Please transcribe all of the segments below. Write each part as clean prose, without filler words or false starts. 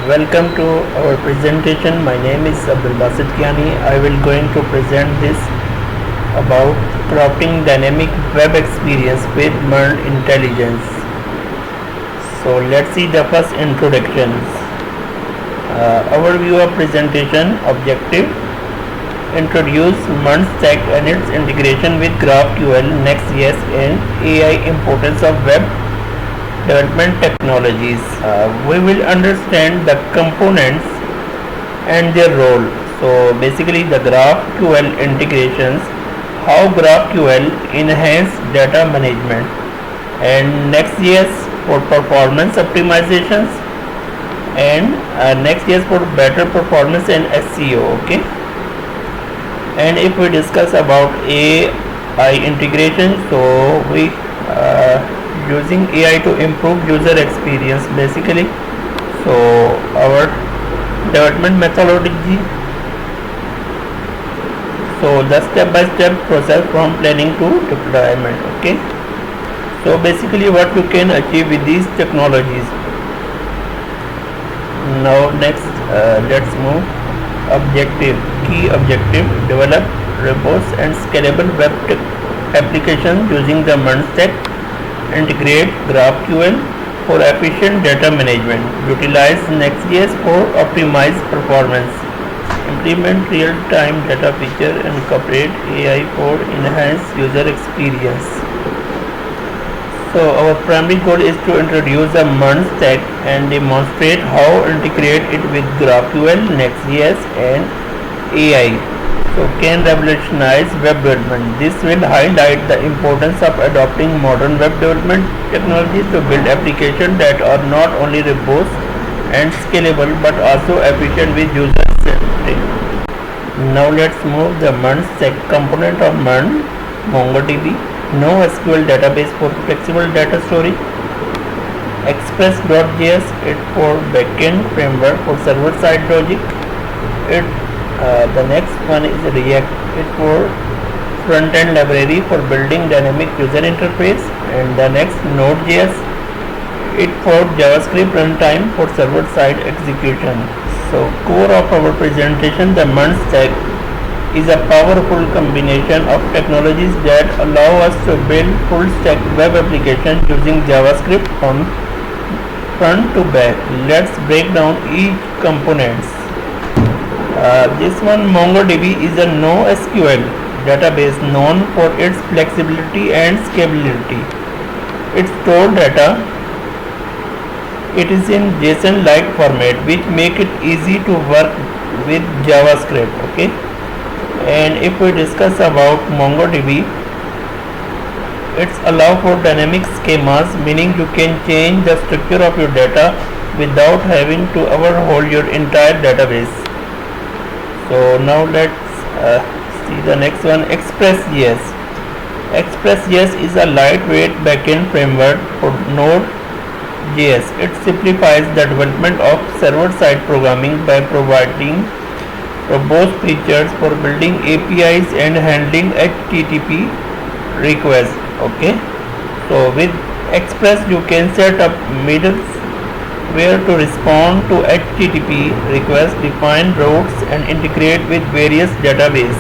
Welcome to our presentation. My name is Abdul Basit Kiani. I will going to present this about crafting dynamic web experience with MERN intelligence. So let's see the first introductions. Overview of presentation objective. Introduce MERN stack and its integration with GraphQL, Next.js and AI importance of web development technologies. We will understand the components and their role. So basically the GraphQL integrations, how GraphQL enhance data management, and Next.js for performance optimizations, and Next.js for better performance and SEO. Okay. And if we discuss about AI integration, so we using AI to improve user experience basically. So our development methodology, so the step-by-step process from planning to deployment. Okay, so basically what you can achieve with these technologies. Now next let's move objective. Key objective: develop robust and scalable web application using the MERN stack. Integrate GraphQL for efficient data management. Utilize Next.js for optimized performance. Implement real-time data feature and incorporate AI for enhanced user experience. So our primary goal is to introduce a MERN stack and demonstrate how integrate it with GraphQL, Next.js and AI. So can revolutionize web development. This will highlight the importance of adopting modern web development technologies to build applications that are not only robust and scalable but also efficient with user-centric. Now let's move the MERN stack component of MERN. MongoDB, NoSQL database for flexible data storage. Express.js, it for backend framework for server-side logic. The next one is React, it for front-end library for building dynamic user interface. And the next Node.js, it for JavaScript runtime for server-side execution. So core of our presentation, the MERN stack is a powerful combination of technologies that allow us to build full-stack web application using JavaScript from front to back. Let's break down each components. This one, MongoDB, is a NoSQL database known for its flexibility and scalability. It stores data. It is in JSON-like format, which make it easy to work with JavaScript. Okay. And if we discuss about MongoDB, it's allow for dynamic schemas, meaning you can change the structure of your data without having to overhaul your entire database. So now let's see the next one, Express.js. Express.js is a lightweight backend framework for Node.js. It simplifies the development of server-side programming by providing robust features for building APIs and handling HTTP requests. Okay, so with Express you can set up middleware to respond to HTTP requests, define routes and integrate with various databases.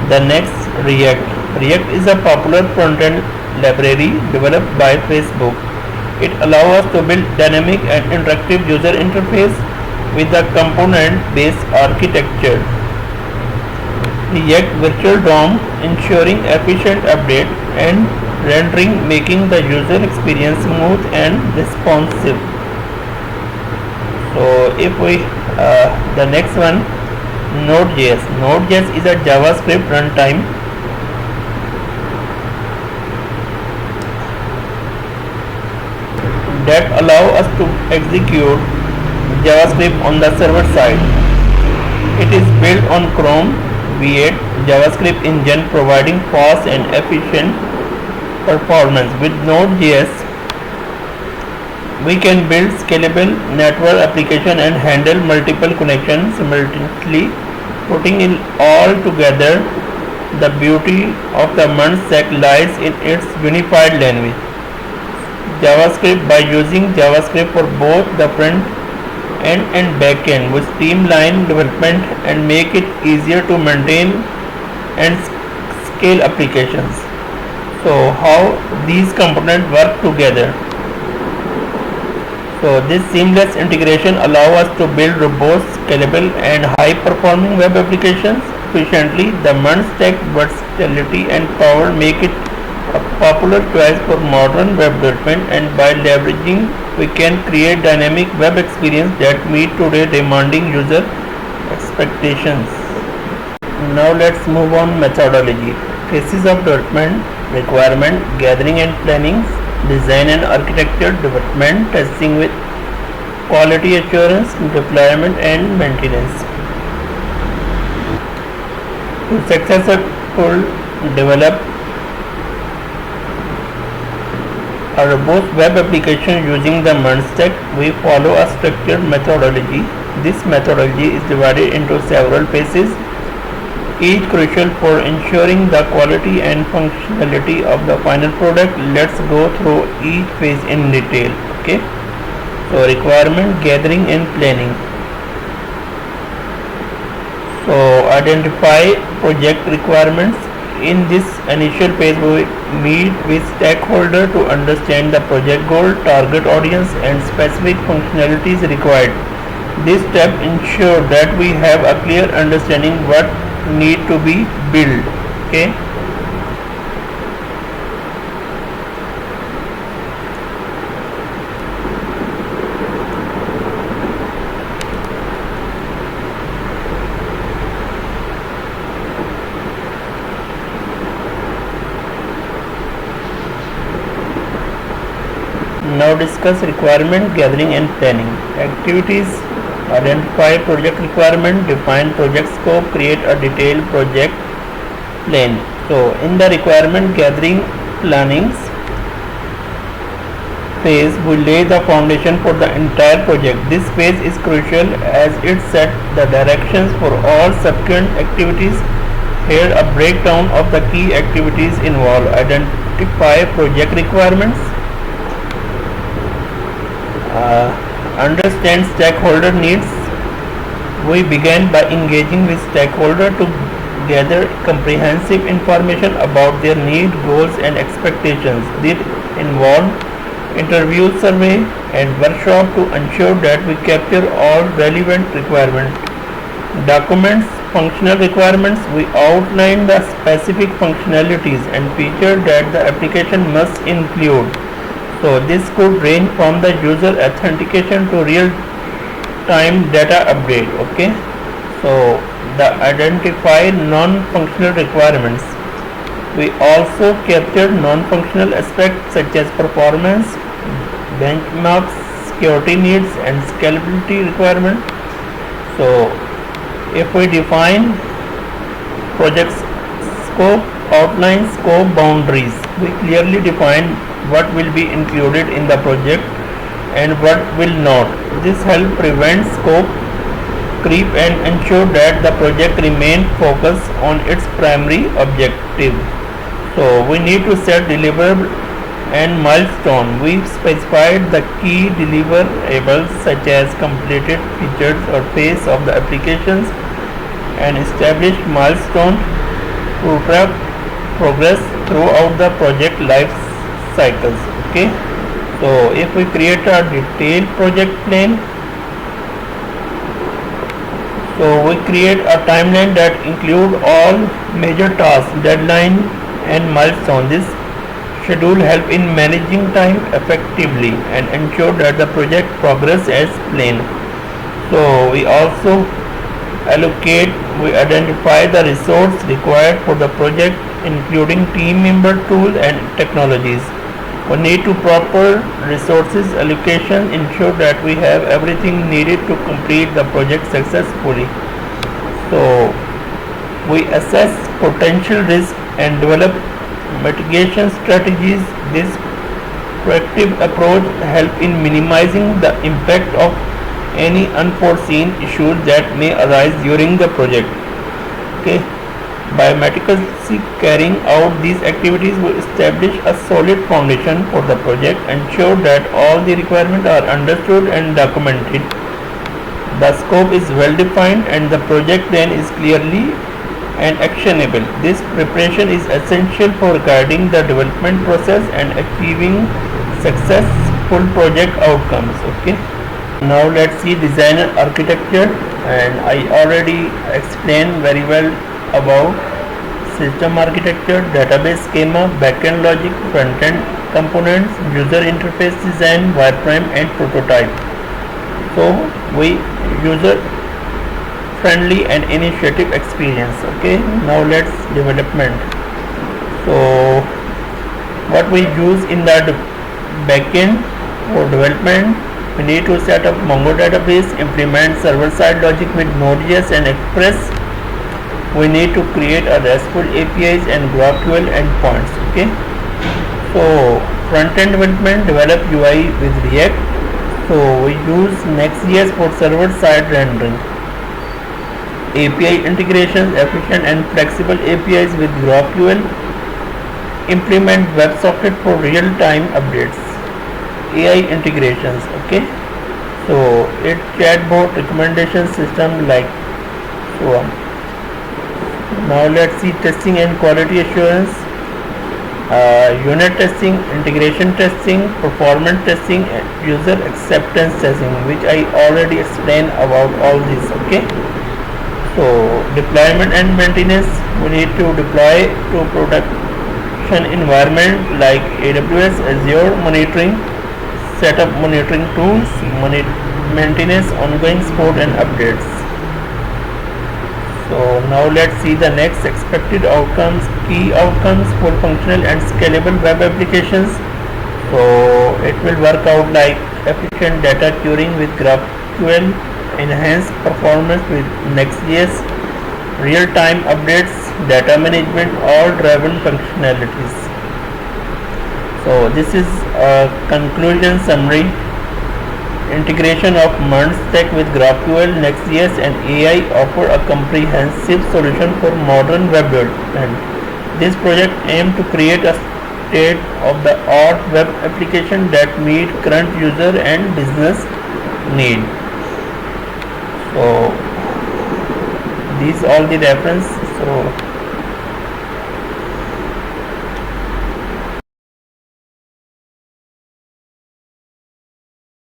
The next, React. React is a popular front-end library developed by Facebook. It allows us to build dynamic and interactive user interface with a component-based architecture. React Virtual DOM, ensuring efficient update and rendering, making the user experience smooth and responsive. So if we the next one, Node.js. Node.js is a JavaScript runtime that allow us to execute JavaScript on the server side. It is built on Chrome V8 JavaScript engine, providing fast and efficient performance. With Node.js, we can build scalable network application and handle multiple connections simultaneously, putting it all together. The beauty of the MERN stack lies in its unified language. JavaScript. By using JavaScript for both the front end and back end, we streamline development and make it easier to maintain and scale applications. So how these components work together. So this seamless integration allows us to build robust, scalable and high-performing web applications efficiently. The MERN stack versatility and power make it a popular choice for modern web development, and by leveraging we can create dynamic web experience that meet today's demanding user expectations. Now let's move on methodology. Phases of development: requirement gathering and planning, design and architecture, development, testing with quality assurance, deployment and maintenance. To successfully develop a robust web application using the MERN stack, we follow a structured methodology. This methodology is divided into several phases, each crucial for ensuring the quality and functionality of the final product. Let's go through each phase in detail. Okay. So requirement gathering and planning. So identify project requirements. In this initial phase, we meet with stakeholders to understand the project goal, target audience and specific functionalities required. This step ensures that we have a clear understanding what need to be built. Okay. Now discuss requirement gathering and planning. Activities: identify project requirement, define project scope, create a detailed project plan. So in the requirement gathering planning phase, we lay the foundation for the entire project. This phase is crucial as it sets the directions for all subsequent activities. Here a breakdown of the key activities involved. Identify project requirements. Understand stakeholder needs. We began by engaging with stakeholders to gather comprehensive information about their needs, goals and expectations. This involved interview, survey and workshop to ensure that we capture all relevant requirements. Documents functional requirements. We outline the specific functionalities and features that the application must include. So this could range from the user authentication to real-time data update. Okay. So the identify non-functional requirements. We also captured non-functional aspects such as performance, benchmarks, security needs and scalability requirements. So if we define project scope, outline scope boundaries, we clearly define what will be included in the project and what will not. This helps prevent scope creep and ensure that the project remains focused on its primary objective. So we need to set deliverable and milestone. We specified the key deliverables such as completed features or phase of the applications and established milestone to track progress throughout the project life cycles. Okay. So if we create a detailed project plan, so we create a timeline that include all major tasks, deadline and milestone. This schedule help in managing time effectively and ensure that the project progress as planned. So we also we identify the resource required for the project, including team member, tools and technologies. We need to proper resources allocation, ensure that we have everything needed to complete the project successfully. So we assess potential risk and develop mitigation strategies. This proactive approach helps in minimizing the impact of any unforeseen issues that may arise during the project. Okay. By meticulously carrying out these activities, we establish a solid foundation for the project, ensure that all the requirements are understood and documented. The scope is well defined and the project plan is clearly and actionable. This preparation is essential for guiding the development process and achieving successful project outcomes. Okay. Now let's see design and architecture, and I already explained very well about system architecture, database schema, backend logic, front-end components, user interface design, wireframe and prototype. So we user friendly and initiative experience. Okay, now let's development. So what we use in the backend for development, we need to set up Mongo database, implement server-side logic with Node.js and Express. We need to create a RESTful APIs and GraphQL endpoints. Okay, so front-end development, develop UI with React. So we use Next.js for server-side rendering. API integrations, efficient and flexible APIs with GraphQL. Implement WebSocket for real-time updates. AI integrations. Okay, so it chatbot recommendation system like so on. Now let's see testing and quality assurance. Unit testing, integration testing, performance testing, and user acceptance testing, which I already explained about all this. Okay, so deployment and maintenance, we need to deploy to production environment like AWS, Azure, monitoring, set up monitoring tools, maintenance, ongoing support and updates. So now let's see the next expected outcomes, key outcomes for functional and scalable web applications. So it will work out like efficient data queuing with GraphQL, enhanced performance with Next.js, real-time updates, data management, all driven functionalities. So this is a conclusion summary. Integration of MERN stack with GraphQL, Next.js and AI offer a comprehensive solution for modern web development. This project aims to create a state-of-the-art web application that meet current user and business need. So these all the reference. So